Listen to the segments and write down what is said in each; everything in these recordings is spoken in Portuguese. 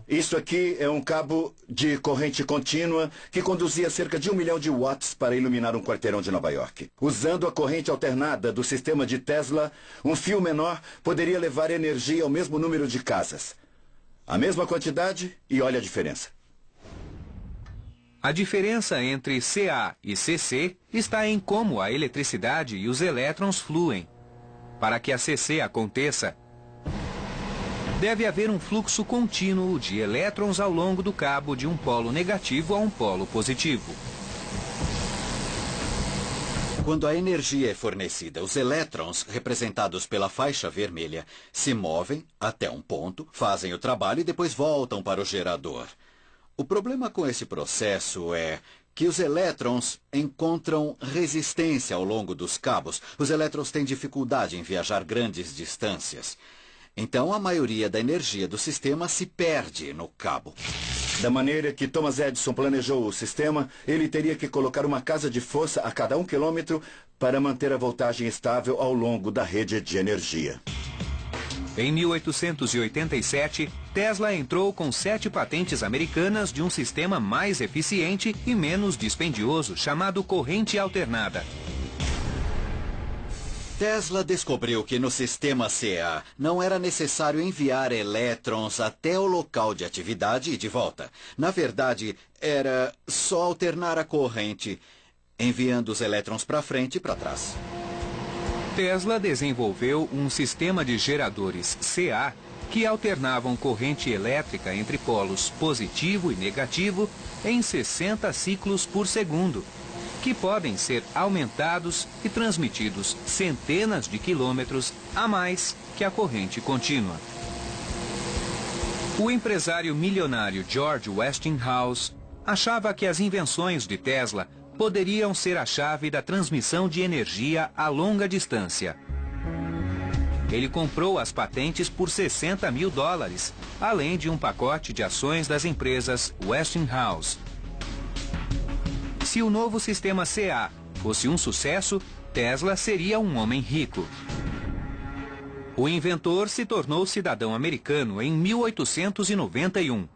Isso aqui é um cabo de corrente contínua que conduzia cerca de 1 milhão de watts para iluminar um quarteirão de Nova York. Usando a corrente alternada do sistema de Tesla, um fio menor poderia levar energia ao mesmo número de casas. A mesma quantidade e olha a diferença. A diferença entre CA e CC está em como a eletricidade e os elétrons fluem. Para que a CC aconteça, deve haver um fluxo contínuo de elétrons ao longo do cabo de um polo negativo a um polo positivo. Quando a energia é fornecida, os elétrons, representados pela faixa vermelha, se movem até um ponto, fazem o trabalho e depois voltam para o gerador. O problema com esse processo é que os elétrons encontram resistência ao longo dos cabos. Os elétrons têm dificuldade em viajar grandes distâncias. Então, a maioria da energia do sistema se perde no cabo. Da maneira que Thomas Edison planejou o sistema, ele teria que colocar uma casa de força a cada 1 quilômetro para manter a voltagem estável ao longo da rede de energia. Em 1887, Tesla entrou com 7 patentes americanas de um sistema mais eficiente e menos dispendioso, chamado corrente alternada. Tesla descobriu que no sistema CA não era necessário enviar elétrons até o local de atividade e de volta. Na verdade, era só alternar a corrente, enviando os elétrons para frente e para trás. Tesla desenvolveu um sistema de geradores CA que alternavam corrente elétrica entre polos positivo e negativo em 60 ciclos por segundo, que podem ser aumentados e transmitidos centenas de quilômetros a mais que a corrente contínua. O empresário milionário George Westinghouse achava que as invenções de Tesla poderiam ser a chave da transmissão de energia a longa distância. Ele comprou as patentes por $60 mil, além de um pacote de ações das empresas Westinghouse. Se o novo sistema CA fosse um sucesso, Tesla seria um homem rico. O inventor se tornou cidadão americano em 1891.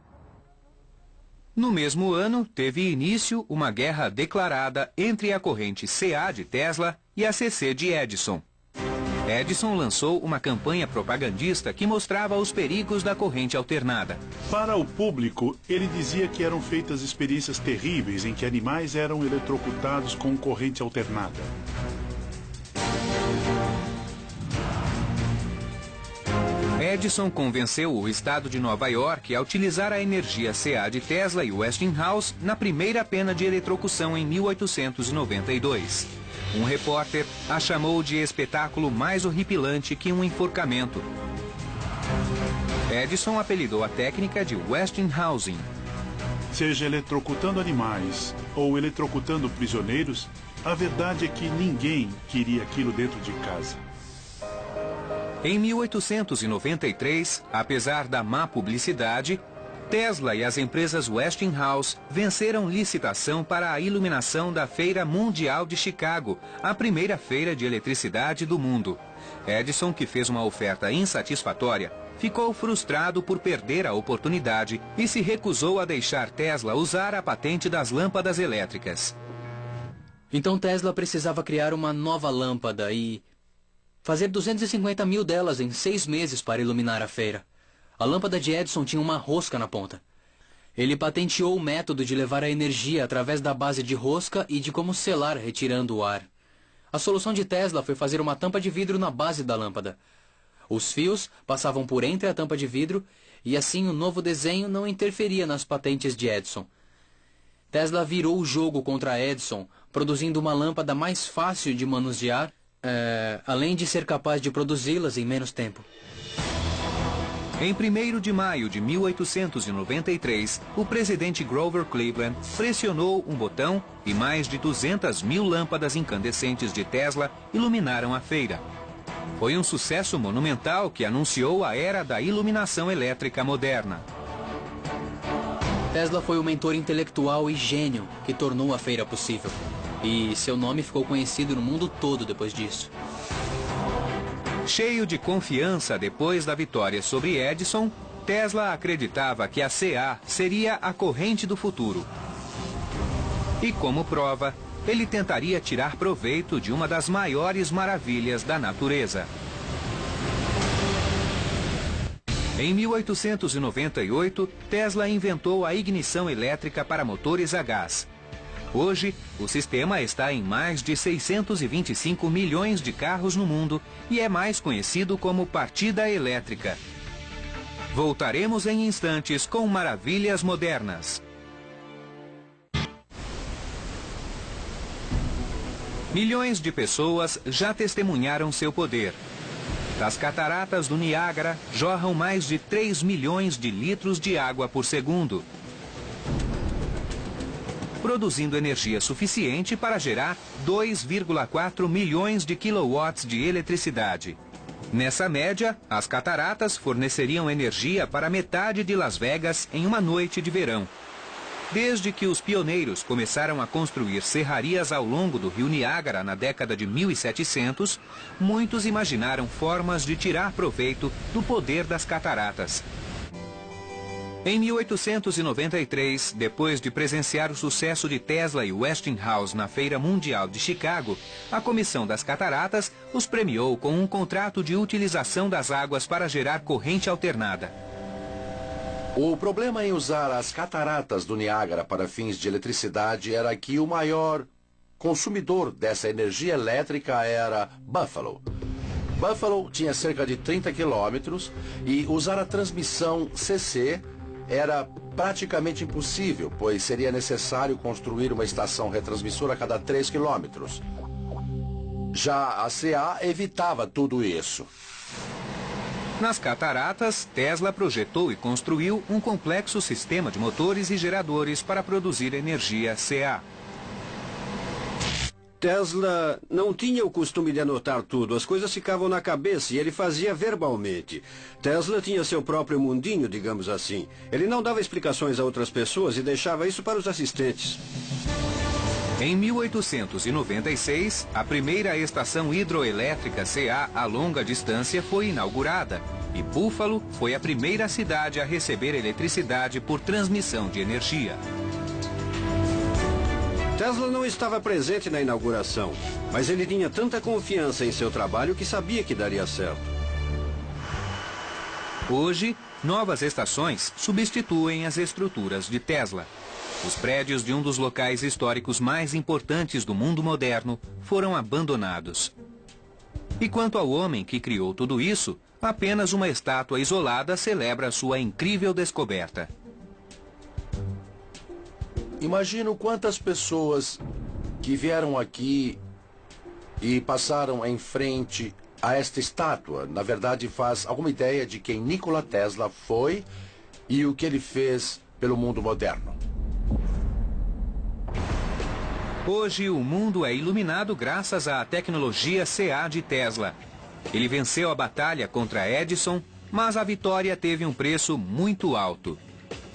No mesmo ano, teve início uma guerra declarada entre a corrente CA de Tesla e a CC de Edison. Edison lançou uma campanha propagandista que mostrava os perigos da corrente alternada. Para o público, ele dizia que eram feitas experiências terríveis em que animais eram eletrocutados com corrente alternada. Edison convenceu o estado de Nova York a utilizar a energia CA de Tesla e Westinghouse na primeira pena de eletrocução em 1892. Um repórter a chamou de espetáculo mais horripilante que um enforcamento. Edison apelidou a técnica de Westinghousing. Seja eletrocutando animais ou eletrocutando prisioneiros, a verdade é que ninguém queria aquilo dentro de casa. Em 1893, apesar da má publicidade, Tesla e as empresas Westinghouse venceram licitação para a iluminação da Feira Mundial de Chicago, a primeira feira de eletricidade do mundo. Edison, que fez uma oferta insatisfatória, ficou frustrado por perder a oportunidade e se recusou a deixar Tesla usar a patente das lâmpadas elétricas. Então Tesla precisava criar uma nova lâmpada e fazer 250 mil delas em 6 meses para iluminar a feira. A lâmpada de Edison tinha uma rosca na ponta. Ele patenteou o método de levar a energia através da base de rosca e de como selar retirando o ar. A solução de Tesla foi fazer uma tampa de vidro na base da lâmpada. Os fios passavam por entre a tampa de vidro e assim o novo desenho não interferia nas patentes de Edison. Tesla virou o jogo contra Edison, produzindo uma lâmpada mais fácil de manusear, além de ser capaz de produzi-las em menos tempo. Em 1º de maio de 1893, o presidente Grover Cleveland pressionou um botão e mais de 200 mil lâmpadas incandescentes de Tesla iluminaram a feira. Foi um sucesso monumental que anunciou a era da iluminação elétrica moderna. Tesla foi o mentor intelectual e gênio que tornou a feira possível. E seu nome ficou conhecido no mundo todo depois disso. Cheio de confiança depois da vitória sobre Edison, Tesla acreditava que a CA seria a corrente do futuro. E como prova, ele tentaria tirar proveito de uma das maiores maravilhas da natureza. Em 1898, Tesla inventou a ignição elétrica para motores a gás. Hoje, o sistema está em mais de 625 milhões de carros no mundo e é mais conhecido como partida elétrica. Voltaremos em instantes com maravilhas modernas. Milhões de pessoas já testemunharam seu poder. Das cataratas do Niágara jorram mais de 3 milhões de litros de água por segundo, produzindo energia suficiente para gerar 2,4 milhões de quilowatts de eletricidade. Nessa média, as cataratas forneceriam energia para metade de Las Vegas em uma noite de verão. Desde que os pioneiros começaram a construir serrarias ao longo do rio Niágara na década de 1700, muitos imaginaram formas de tirar proveito do poder das cataratas. Em 1893, depois de presenciar o sucesso de Tesla e Westinghouse na Feira Mundial de Chicago, a Comissão das Cataratas os premiou com um contrato de utilização das águas para gerar corrente alternada. O problema em usar as cataratas do Niágara para fins de eletricidade era que o maior consumidor dessa energia elétrica era Buffalo. Buffalo tinha cerca de 30 quilômetros e usar a transmissão CC era praticamente impossível, pois seria necessário construir uma estação retransmissora a cada 3 quilômetros. Já a CA evitava tudo isso. Nas cataratas, Tesla projetou e construiu um complexo sistema de motores e geradores para produzir energia CA. Tesla não tinha o costume de anotar tudo, as coisas ficavam na cabeça e ele fazia verbalmente. Tesla tinha seu próprio mundinho, digamos assim. Ele não dava explicações a outras pessoas e deixava isso para os assistentes. Em 1896, a primeira estação hidroelétrica CA a longa distância foi inaugurada e Buffalo foi a primeira cidade a receber eletricidade por transmissão de energia. Tesla não estava presente na inauguração, mas ele tinha tanta confiança em seu trabalho que sabia que daria certo. Hoje, novas estações substituem as estruturas de Tesla. Os prédios de um dos locais históricos mais importantes do mundo moderno foram abandonados. E quanto ao homem que criou tudo isso, apenas uma estátua isolada celebra sua incrível descoberta. Imagino quantas pessoas que vieram aqui e passaram em frente a esta estátua, na verdade, faz alguma ideia de quem Nikola Tesla foi e o que ele fez pelo mundo moderno. Hoje, o mundo é iluminado graças à tecnologia CA de Tesla. Ele venceu a batalha contra Edison, mas a vitória teve um preço muito alto.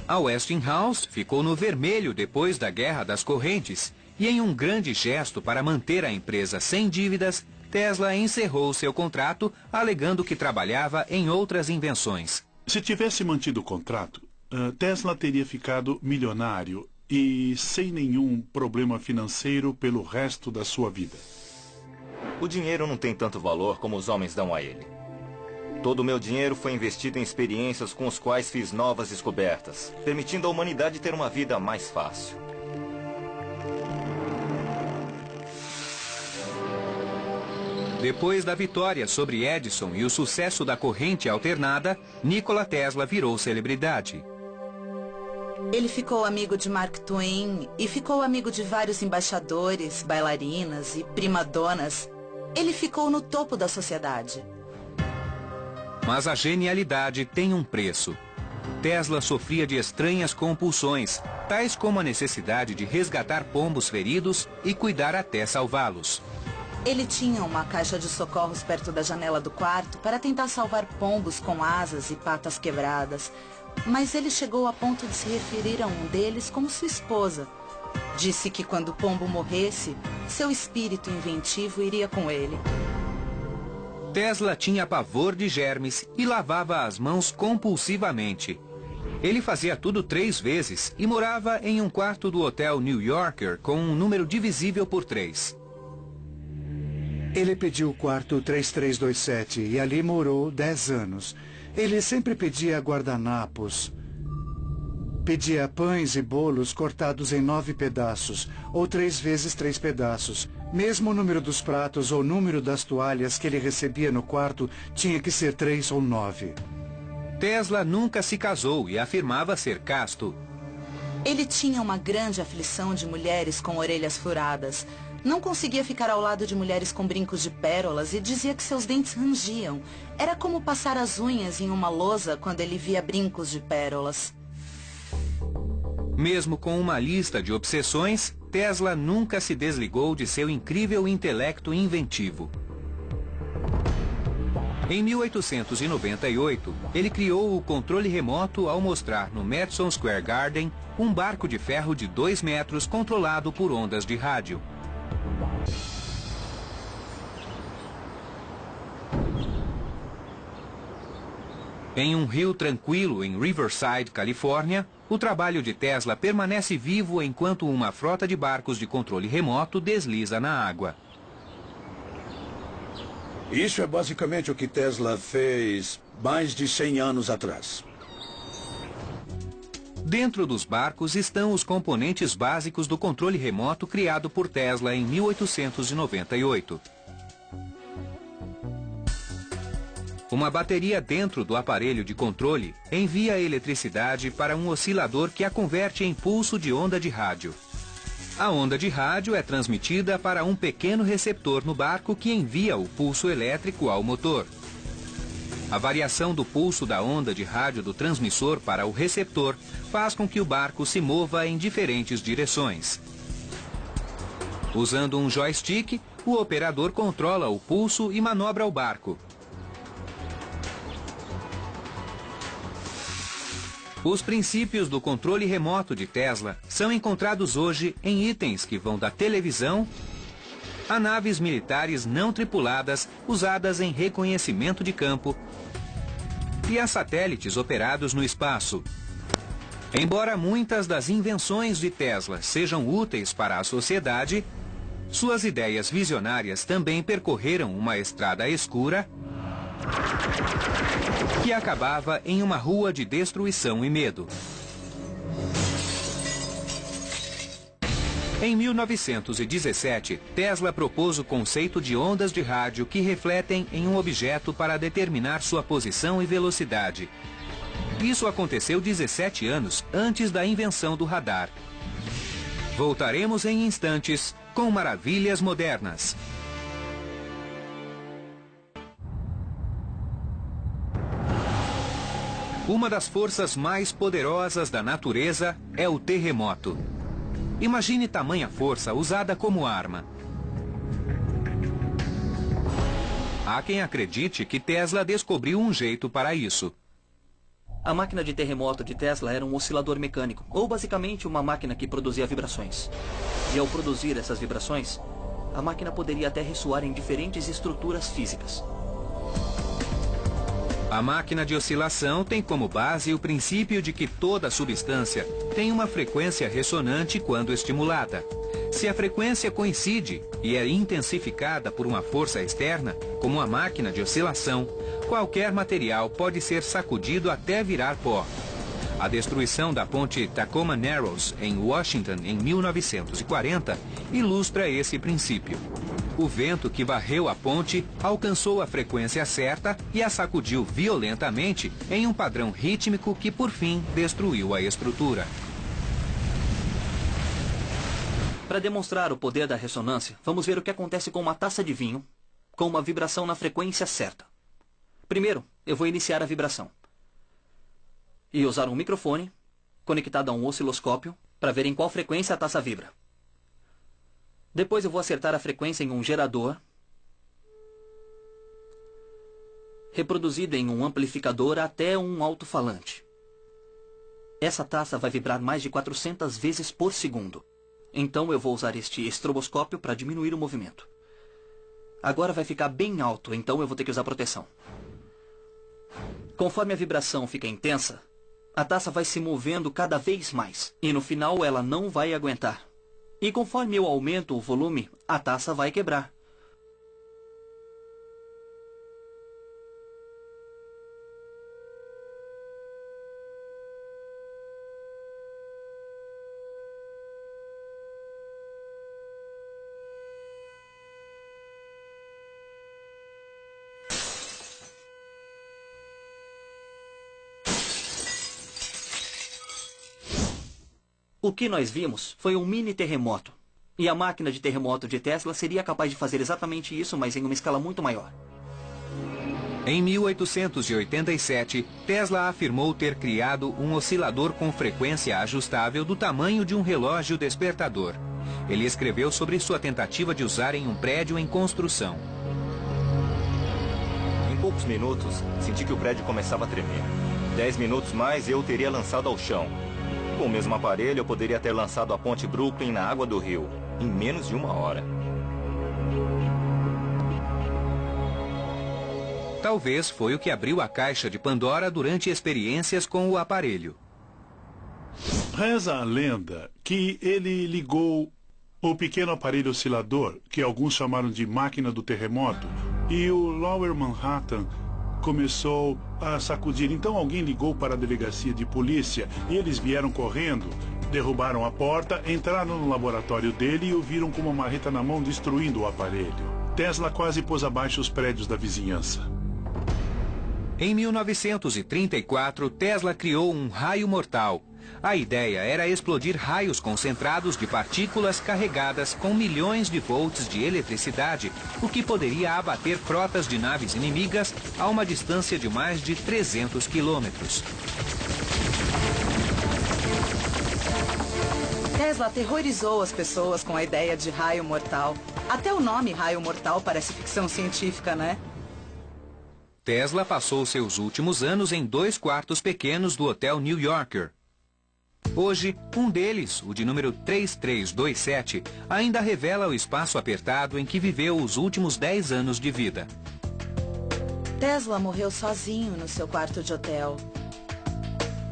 A Westinghouse ficou no vermelho depois da Guerra das Correntes e, em um grande gesto para manter a empresa sem dívidas, Tesla encerrou seu contrato, alegando que trabalhava em outras invenções. Se tivesse mantido o contrato, Tesla teria ficado milionário e sem nenhum problema financeiro pelo resto da sua vida. O dinheiro não tem tanto valor como os homens dão a ele. Todo o meu dinheiro foi investido em experiências com as quais fiz novas descobertas, permitindo à humanidade ter uma vida mais fácil. Depois da vitória sobre Edison e o sucesso da corrente alternada, Nikola Tesla virou celebridade. Ele ficou amigo de Mark Twain e ficou amigo de vários embaixadores, bailarinas e primadonas. Ele ficou no topo da sociedade. Mas a genialidade tem um preço. Tesla sofria de estranhas compulsões, tais como a necessidade de resgatar pombos feridos e cuidar até salvá-los. Ele tinha uma caixa de socorros perto da janela do quarto para tentar salvar pombos com asas e patas quebradas. Mas ele chegou a ponto de se referir a um deles como sua esposa. Disse que quando o pombo morresse, seu espírito inventivo iria com ele. Tesla tinha pavor de germes e lavava as mãos compulsivamente. Ele fazia tudo 3 vezes e morava em um quarto do hotel New Yorker com um número divisível por 3. Ele pediu o quarto 3327 e ali morou 10 anos. Ele sempre pedia guardanapos. Pedia pães e bolos cortados em 9 pedaços, ou 3 vezes 3 pedaços. Mesmo o número dos pratos ou o número das toalhas que ele recebia no quarto tinha que ser 3 ou 9. Tesla nunca se casou e afirmava ser casto. Ele tinha uma grande aflição de mulheres com orelhas furadas. Não conseguia ficar ao lado de mulheres com brincos de pérolas e dizia que seus dentes rangiam. Era como passar as unhas em uma lousa quando ele via brincos de pérolas. Mesmo com uma lista de obsessões, Tesla nunca se desligou de seu incrível intelecto inventivo. Em 1898, ele criou o controle remoto ao mostrar no Madison Square Garden um barco de ferro de 2 metros controlado por ondas de rádio. Em um rio tranquilo em Riverside, Califórnia, o trabalho de Tesla permanece vivo enquanto uma frota de barcos de controle remoto desliza na água. Isso é basicamente o que Tesla fez mais de 100 anos atrás. Dentro dos barcos estão os componentes básicos do controle remoto criado por Tesla em 1898. Uma bateria dentro do aparelho de controle envia a eletricidade para um oscilador que a converte em pulso de onda de rádio. A onda de rádio é transmitida para um pequeno receptor no barco que envia o pulso elétrico ao motor. A variação do pulso da onda de rádio do transmissor para o receptor faz com que o barco se mova em diferentes direções. Usando um joystick, o operador controla o pulso e manobra o barco. Os princípios do controle remoto de Tesla são encontrados hoje em itens que vão da televisão a naves militares não tripuladas usadas em reconhecimento de campo e a satélites operados no espaço. Embora muitas das invenções de Tesla sejam úteis para a sociedade, suas ideias visionárias também percorreram uma estrada escura que acabava em uma rua de destruição e medo. Em 1917, Tesla propôs o conceito de ondas de rádio que refletem em um objeto para determinar sua posição e velocidade. Isso aconteceu 17 anos antes da invenção do radar. Voltaremos em instantes com maravilhas modernas. Uma das forças mais poderosas da natureza é o terremoto. Imagine tamanha força usada como arma. Há quem acredite que Tesla descobriu um jeito para isso. A máquina de terremoto de Tesla era um oscilador mecânico, ou basicamente uma máquina que produzia vibrações. E ao produzir essas vibrações, a máquina poderia até ressoar em diferentes estruturas físicas. A máquina de oscilação tem como base o princípio de que toda substância tem uma frequência ressonante quando estimulada. Se a frequência coincide e é intensificada por uma força externa, como a máquina de oscilação, qualquer material pode ser sacudido até virar pó. A destruição da ponte Tacoma Narrows, em Washington, em 1940, ilustra esse princípio. O vento que varreu a ponte alcançou a frequência certa e a sacudiu violentamente em um padrão rítmico que, por fim, destruiu a estrutura. Para demonstrar o poder da ressonância, vamos ver o que acontece com uma taça de vinho com uma vibração na frequência certa. Primeiro, eu vou iniciar a vibração e usar um microfone conectado a um osciloscópio para ver em qual frequência a taça vibra. Depois eu vou acertar a frequência em um gerador, reproduzida em um amplificador até um alto-falante. Essa taça vai vibrar mais de 400 vezes por segundo. Então eu vou usar este estroboscópio para diminuir o movimento. Agora vai ficar bem alto, então eu vou ter que usar proteção. Conforme a vibração fica intensa, a taça vai se movendo cada vez mais. E no final ela não vai aguentar. E conforme eu aumento o volume, a taça vai quebrar. O que nós vimos foi um mini terremoto. E a máquina de terremoto de Tesla seria capaz de fazer exatamente isso, mas em uma escala muito maior. Em 1887, Tesla afirmou ter criado um oscilador com frequência ajustável do tamanho de um relógio despertador. Ele escreveu sobre sua tentativa de usar em um prédio em construção. Em poucos minutos, senti que o prédio começava a tremer. 10 minutos mais e eu teria lançado ao chão. Com o mesmo aparelho, eu poderia ter lançado a ponte Brooklyn na água do rio, em menos de 1 hora. Talvez foi o que abriu a caixa de Pandora durante experiências com o aparelho. Reza a lenda que ele ligou o pequeno aparelho oscilador, que alguns chamaram de máquina do terremoto, e o Lower Manhattan começou a sacudir. Então alguém ligou para a delegacia de polícia e eles vieram correndo, derrubaram a porta, entraram no laboratório dele e o viram com uma marreta na mão destruindo o aparelho. Tesla quase pôs abaixo os prédios da vizinhança. Em 1934, Tesla criou um raio mortal. A ideia era explodir raios concentrados de partículas carregadas com milhões de volts de eletricidade, o que poderia abater frotas de naves inimigas a uma distância de mais de 300 quilômetros. Tesla aterrorizou as pessoas com a ideia de raio mortal. Até o nome raio mortal parece ficção científica, né? Tesla passou seus últimos anos em 2 quartos pequenos do Hotel New Yorker. Hoje, um deles, o de número 3327, ainda revela o espaço apertado em que viveu os últimos 10 anos de vida. Tesla morreu sozinho no seu quarto de hotel.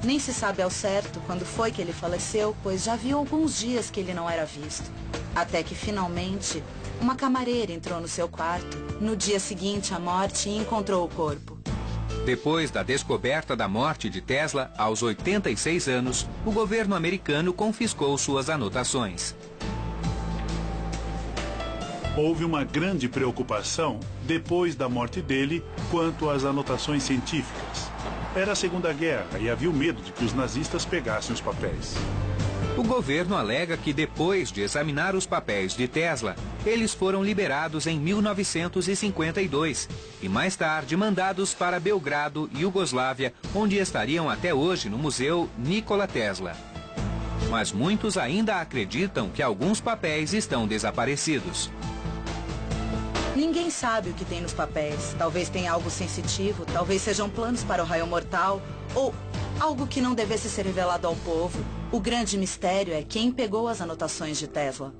Nem se sabe ao certo quando foi que ele faleceu, pois já havia alguns dias que ele não era visto. Até que, finalmente, uma camareira entrou no seu quarto, no dia seguinte à morte, e encontrou o corpo. Depois da descoberta da morte de Tesla, aos 86 anos, o governo americano confiscou suas anotações. Houve uma grande preocupação, depois da morte dele, quanto às anotações científicas. Era a Segunda Guerra e havia o medo de que os nazistas pegassem os papéis. O governo alega que depois de examinar os papéis de Tesla, eles foram liberados em 1952 e mais tarde mandados para Belgrado, Iugoslávia, onde estariam até hoje no Museu Nikola Tesla. Mas muitos ainda acreditam que alguns papéis estão desaparecidos. Ninguém sabe o que tem nos papéis. Talvez tenha algo sensitivo, talvez sejam planos para o raio mortal, ou algo que não devesse ser revelado ao povo. O grande mistério é quem pegou as anotações de Tesla.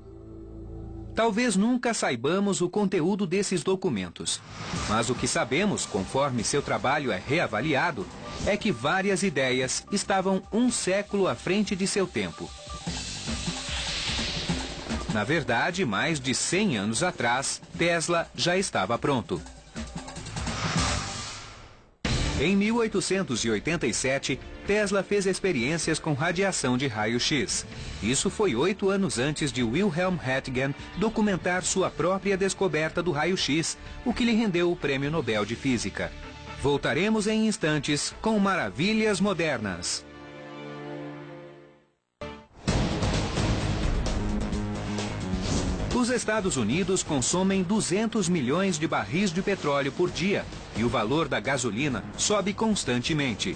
Talvez nunca saibamos o conteúdo desses documentos. Mas o que sabemos, conforme seu trabalho é reavaliado, é que várias ideias estavam um século à frente de seu tempo. Na verdade, mais de 100 anos atrás, Tesla já estava pronto. Em 1887, Tesla fez experiências com radiação de raio-x. Isso foi 8 anos antes de Wilhelm Röntgen documentar sua própria descoberta do raio-x, o que lhe rendeu o Prêmio Nobel de Física. Voltaremos em instantes com maravilhas modernas. Os Estados Unidos consomem 200 milhões de barris de petróleo por dia e o valor da gasolina sobe constantemente.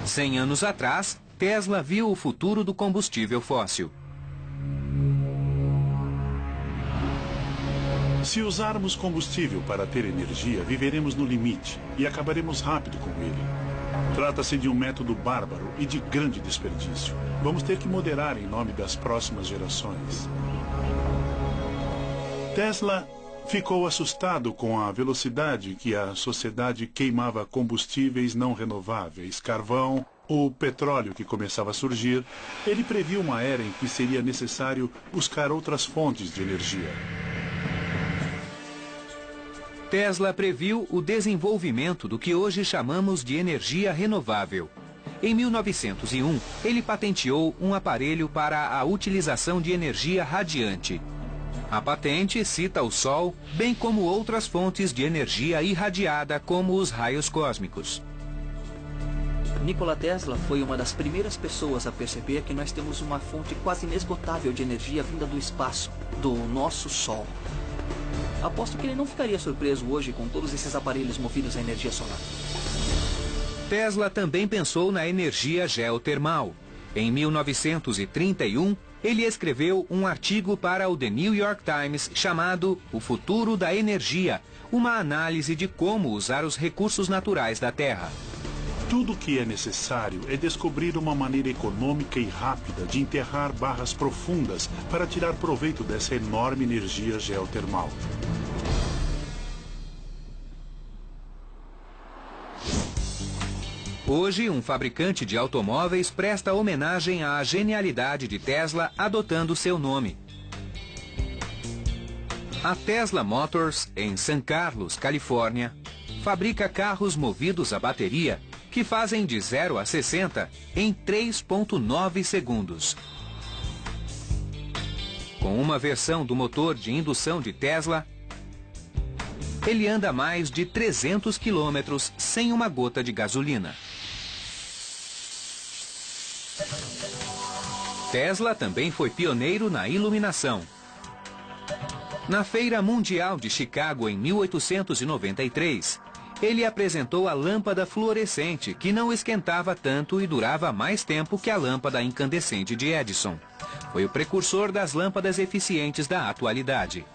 100 anos atrás, Tesla viu o futuro do combustível fóssil. Se usarmos combustível para ter energia, viveremos no limite e acabaremos rápido com ele. Trata-se de um método bárbaro e de grande desperdício. Vamos ter que moderar em nome das próximas gerações. Tesla ficou assustado com a velocidade que a sociedade queimava combustíveis não renováveis, carvão, o petróleo que começava a surgir. Ele previu uma era em que seria necessário buscar outras fontes de energia. Tesla previu o desenvolvimento do que hoje chamamos de energia renovável. Em 1901, ele patenteou um aparelho para a utilização de energia radiante. A patente cita o Sol, bem como outras fontes de energia irradiada, como os raios cósmicos. Nikola Tesla foi uma das primeiras pessoas a perceber que nós temos uma fonte quase inesgotável de energia vinda do espaço, do nosso Sol. Aposto que ele não ficaria surpreso hoje com todos esses aparelhos movidos à energia solar. Tesla também pensou na energia geotermal. Em 1931, ele escreveu um artigo para o The New York Times chamado O Futuro da Energia, uma análise de como usar os recursos naturais da Terra. Tudo o que é necessário é descobrir uma maneira econômica e rápida de enterrar barras profundas para tirar proveito dessa enorme energia geotermal. Hoje, um fabricante de automóveis presta homenagem à genialidade de Tesla adotando seu nome. A Tesla Motors, em San Carlos, Califórnia, fabrica carros movidos a bateria que fazem de 0 a 60 em 3,9 segundos. Com uma versão do motor de indução de Tesla, ele anda mais de 300 quilômetros sem uma gota de gasolina. Tesla também foi pioneiro na iluminação. Na Feira Mundial de Chicago, em 1893, ele apresentou a lâmpada fluorescente, que não esquentava tanto e durava mais tempo que a lâmpada incandescente de Edison. Foi o precursor das lâmpadas eficientes da atualidade.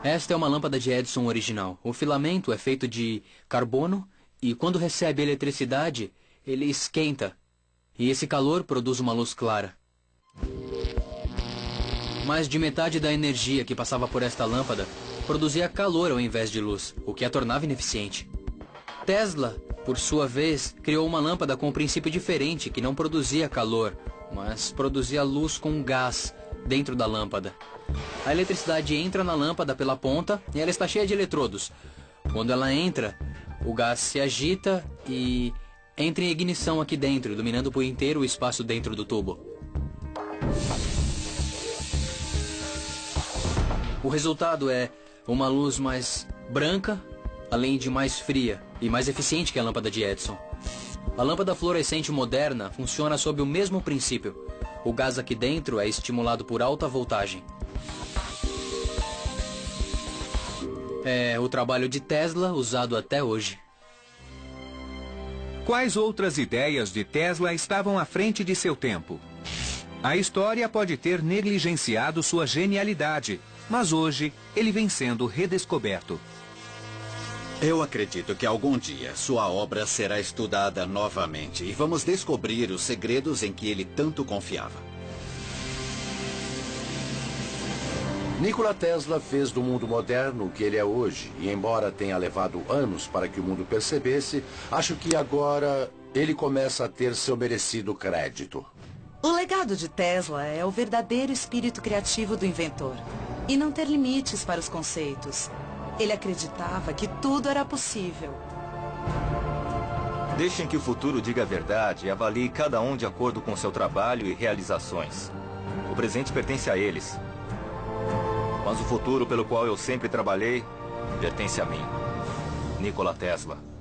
Esta é uma lâmpada de Edison original. O filamento é feito de carbono e quando recebe eletricidade, ele esquenta. E esse calor produz uma luz clara. Mais de metade da energia que passava por esta lâmpada produzia calor ao invés de luz, o que a tornava ineficiente. Tesla, por sua vez, criou uma lâmpada com um princípio diferente, que não produzia calor, mas produzia luz com gás dentro da lâmpada. A eletricidade entra na lâmpada pela ponta e ela está cheia de eletrodos. Quando ela entra, o gás se agita e entra em ignição aqui dentro, iluminando por inteiro o espaço dentro do tubo. O resultado é uma luz mais branca, além de mais fria e mais eficiente que a lâmpada de Edison. A lâmpada fluorescente moderna funciona sob o mesmo princípio. O gás aqui dentro é estimulado por alta voltagem. É o trabalho de Tesla usado até hoje. Quais outras ideias de Tesla estavam à frente de seu tempo? A história pode ter negligenciado sua genialidade, mas hoje ele vem sendo redescoberto. Eu acredito que algum dia sua obra será estudada novamente e vamos descobrir os segredos em que ele tanto confiava. Nikola Tesla fez do mundo moderno o que ele é hoje, e embora tenha levado anos para que o mundo percebesse, acho que agora ele começa a ter seu merecido crédito. O legado de Tesla é o verdadeiro espírito criativo do inventor e não ter limites para os conceitos. Ele acreditava que tudo era possível. Deixem que o futuro diga a verdade e avalie cada um de acordo com seu trabalho e realizações. O presente pertence a eles. Mas o futuro pelo qual eu sempre trabalhei pertence a mim. Nikola Tesla.